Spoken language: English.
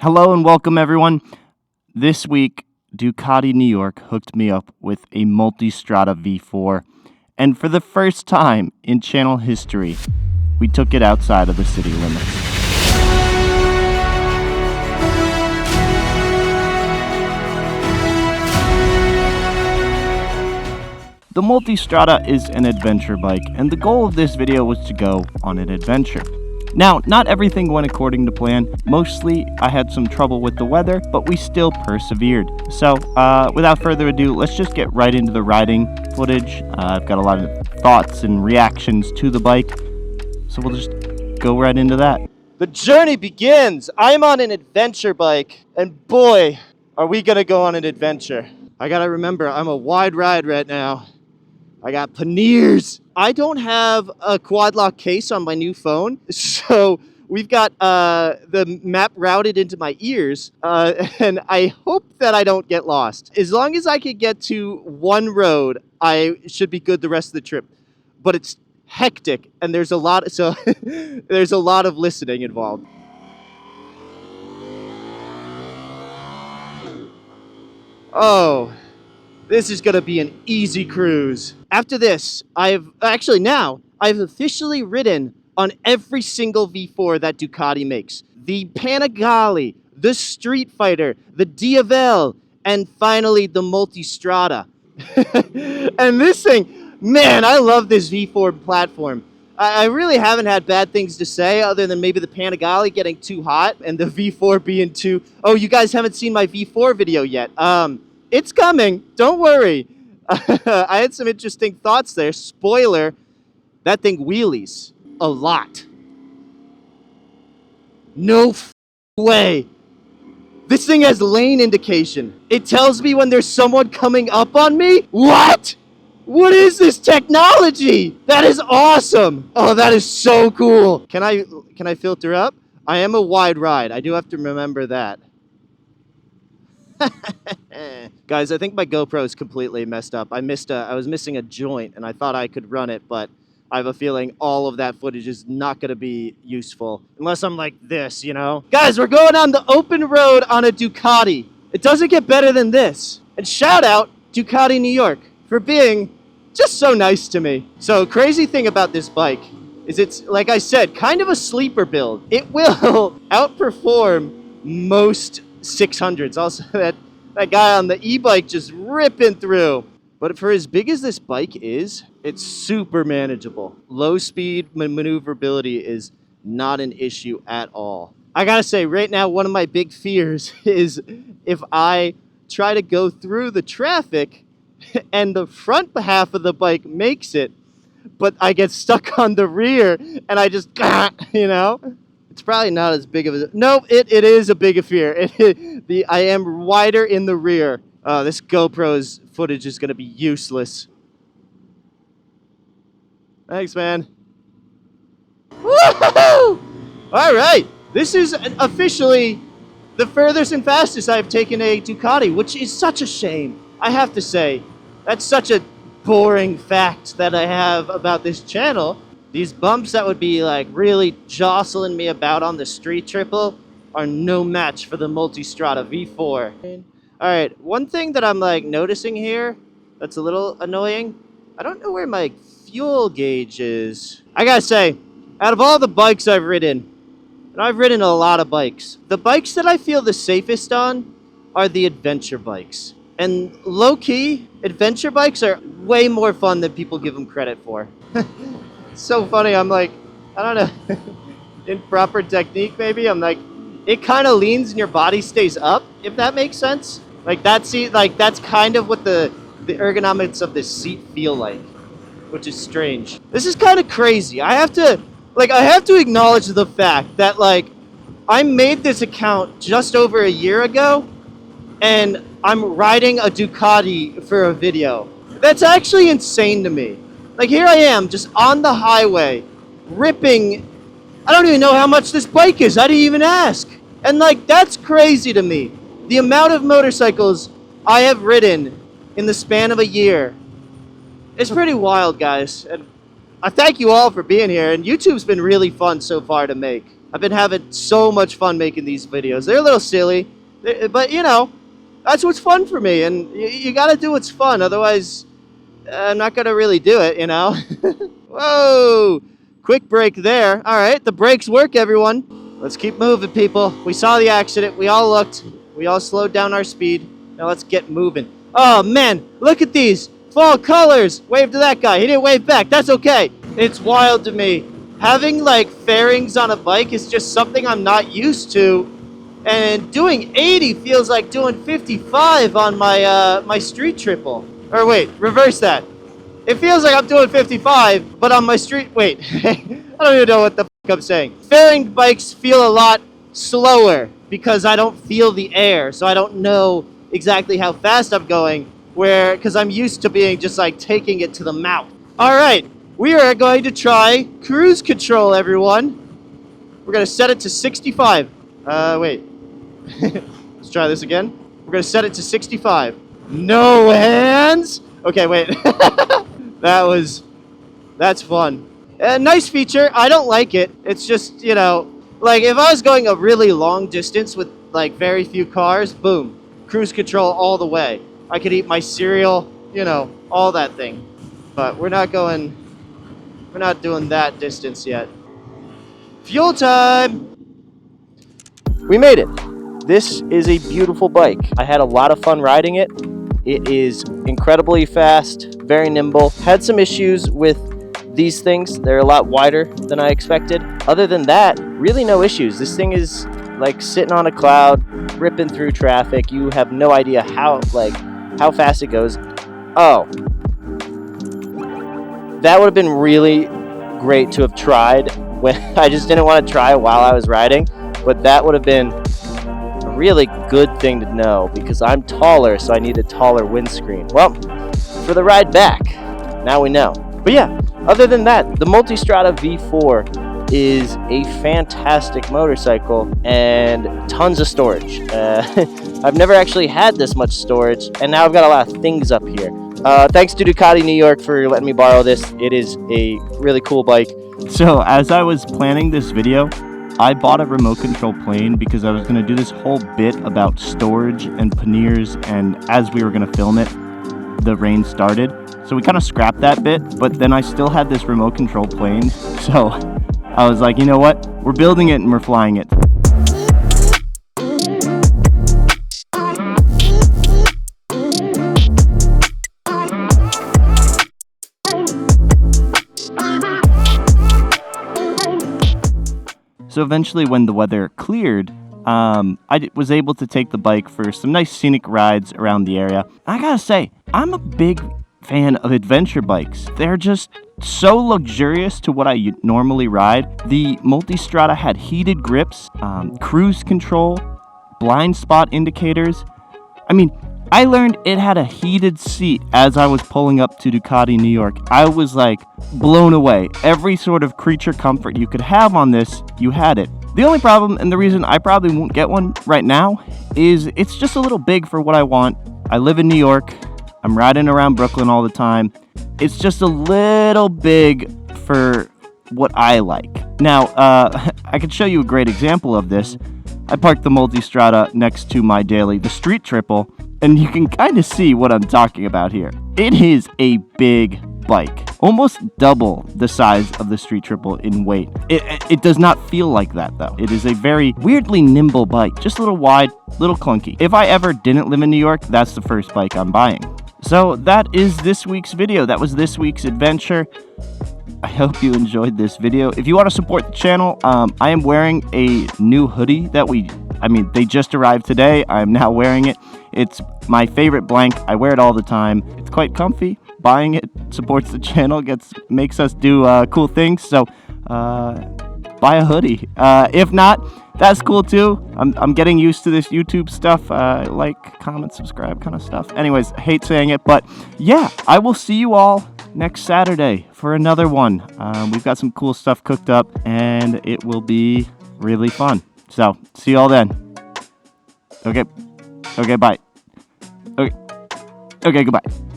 Hello and welcome everyone. This week, Ducati New York hooked me up with a Multistrada V4, and for the first time in channel history, we took it outside of the city limits. The Multistrada is an adventure bike, and the goal of this video was to go on an adventure. Now, not everything went according to plan. Mostly, I had some trouble with the weather, but we still persevered. So, without further ado, let's just get right into the riding footage. I've got a lot of thoughts and reactions to the bike, so we'll just go right into that. The journey begins! I'm on an adventure bike, and boy, are we gonna go on an adventure. I gotta remember, I'm a wide ride right now. I got panniers. I don't have a quad lock case on my new phone, so we've got the map routed into my ears, and I hope that I don't get lost. As long as I can get to one road, I should be good the rest of the trip. But it's hectic, and there's a lot of listening involved. Oh. This is going to be an easy cruise. After this, I've officially ridden on every single V4 that Ducati makes. The Panigale, the Street Fighter, the Diavel, and finally the Multistrada. And this thing, man, I love this V4 platform. I really haven't had bad things to say other than maybe the Panigale getting too hot and the V4 being too... Oh, you guys haven't seen my V4 video yet. It's coming. Don't worry. I had some interesting thoughts there. Spoiler, that thing wheelies a lot. No way. This thing has lane indication. It tells me when there's someone coming up on me. What? What is this technology? That is awesome. Oh, that is so cool. Can I filter up? I am a wide ride. I do have to remember that. Guys, I think my GoPro is completely messed up. I was missing a joint, and I thought I could run it, but I have a feeling all of that footage is not going to be useful. Unless I'm like this, you know? Guys, we're going on the open road on a Ducati. It doesn't get better than this. And shout out Ducati New York for being just so nice to me. So, crazy thing about this bike is it's, like I said, kind of a sleeper build. It will outperform most 600s. Also, that guy on the e-bike just ripping through. But for as big as this bike is, it's super manageable. Low speed maneuverability is not an issue at all. I gotta say, right now, one of my big fears is if I try to go through the traffic and the front half of the bike makes it, but I get stuck on the rear and I just, you know? It's probably not as big of a... No, it is a big fear. I am wider in the rear. This GoPro's footage is going to be useless. Thanks, man. Woohoo! All right. This is officially the furthest and fastest I've taken a Ducati, which is such a shame. I have to say, that's such a boring fact that I have about this channel. These bumps that would be like really jostling me about on the street triple are no match for the Multistrada V4. All right, one thing that I'm like noticing here that's a little annoying, I don't know where my fuel gauge is. I gotta say, out of all the bikes I've ridden, and I've ridden a lot of bikes, the bikes that I feel the safest on are the adventure bikes. And low-key, adventure bikes are way more fun than people give them credit for. So funny, I'm like, I don't know, in proper technique maybe, I'm like, it kind of leans and your body stays up, if that makes sense. Like that's kind of what the ergonomics of this seat feel like, which is strange. This is kind of crazy. I have to acknowledge the fact that like, I made this account just over a year ago, and I'm riding a Ducati for a video. That's actually insane to me. Like, here I am, just on the highway, ripping... I don't even know how much this bike is. I didn't even ask. And, like, that's crazy to me. The amount of motorcycles I have ridden in the span of a year is pretty wild, guys. And I thank you all for being here. And YouTube's been really fun so far to make. I've been having so much fun making these videos. They're a little silly, but you know, that's what's fun for me, and you gotta do what's fun, otherwise I'm not gonna really do it, you know? Whoa! Quick break there. All right, the brakes work, everyone. Let's keep moving, people. We saw the accident. We all looked. We all slowed down our speed. Now let's get moving. Oh, man, look at these. Fall colors. Wave to that guy. He didn't wave back. That's okay. It's wild to me. Having, like, fairings on a bike is just something I'm not used to. And doing 80 feels like doing 55 on my my street triple. Or wait, reverse that. It feels like I'm doing 55, but on my street... Wait, I don't even know what the fuck I'm saying. Fairing bikes feel a lot slower because I don't feel the air, so I don't know exactly how fast I'm going, because I'm used to being just like taking it to the mouth. All right, we are going to try cruise control, everyone. We're going to set it to 65. Wait. Let's try this again. We're going to set it to 65. No hands. Okay, wait. That's fun. Nice feature. I don't like it. It's just, you know, like if I was going a really long distance with like very few cars, boom, cruise control all the way. I could eat my cereal, you know, all that thing. But we're not doing that distance yet. Fuel time. We made it. This is a beautiful bike. I had a lot of fun riding it. It is incredibly fast, very nimble. Had some issues with these things. They're a lot wider than I expected. Other than that, really no issues. This thing is like sitting on a cloud, ripping through traffic. You have no idea how fast it goes. Oh, that would have been really great to have tried when I just didn't want to try while I was riding, but that would have been a really good thing to know because I'm taller, so I need a taller windscreen. Well, for the ride back, now we know. But yeah, other than that, the Multistrada V4 is a fantastic motorcycle and tons of storage. I've never actually had this much storage, and now I've got a lot of things up here. Thanks to Ducati New York for letting me borrow this. It is a really cool bike. So as I was planning this video, I bought a remote control plane because I was going to do this whole bit about storage and panniers, and as we were going to film it, the rain started. So we kind of scrapped that bit, but then I still had this remote control plane. So I was like, you know what? We're building it and we're flying it. So eventually when the weather cleared, I was able to take the bike for some nice scenic rides around the area. I gotta say, I'm a big fan of adventure bikes. They're just so luxurious to what I normally ride. The Multistrada had heated grips, cruise control, blind spot indicators. I mean, I learned it had a heated seat as I was pulling up to Ducati New York. I was like blown away. Every sort of creature comfort you could have on this, you had it. The only problem, and the reason I probably won't get one right now, is it's just a little big for what I want. I live in New York. I'm riding around Brooklyn all the time. It's just a little big for what I like. Now, I could show you a great example of this. I parked the Multistrada next to my daily, the Street Triple, and you can kind of see what I'm talking about here. It is a big bike, almost double the size of the Street Triple in weight. It does not feel like that though. It is a very weirdly nimble bike, just a little wide, little clunky. If I ever didn't live in New York, that's the first bike I'm buying. So that is this week's video. That was this week's adventure. I hope you enjoyed this video. If you want to support the channel, I am wearing a new hoodie that they just arrived today. I'm now wearing it. It's my favorite blank. I wear it all the time. It's quite comfy. Buying it supports the channel, makes us do cool things. So buy a hoodie. If not, that's cool too. I'm getting used to this YouTube stuff. Like, comment, subscribe kind of stuff. Anyways, I hate saying it, but yeah, I will see you all next Saturday for another one. We've got some cool stuff cooked up, and it will be really fun. So, see you all then. Okay, bye. Okay, goodbye.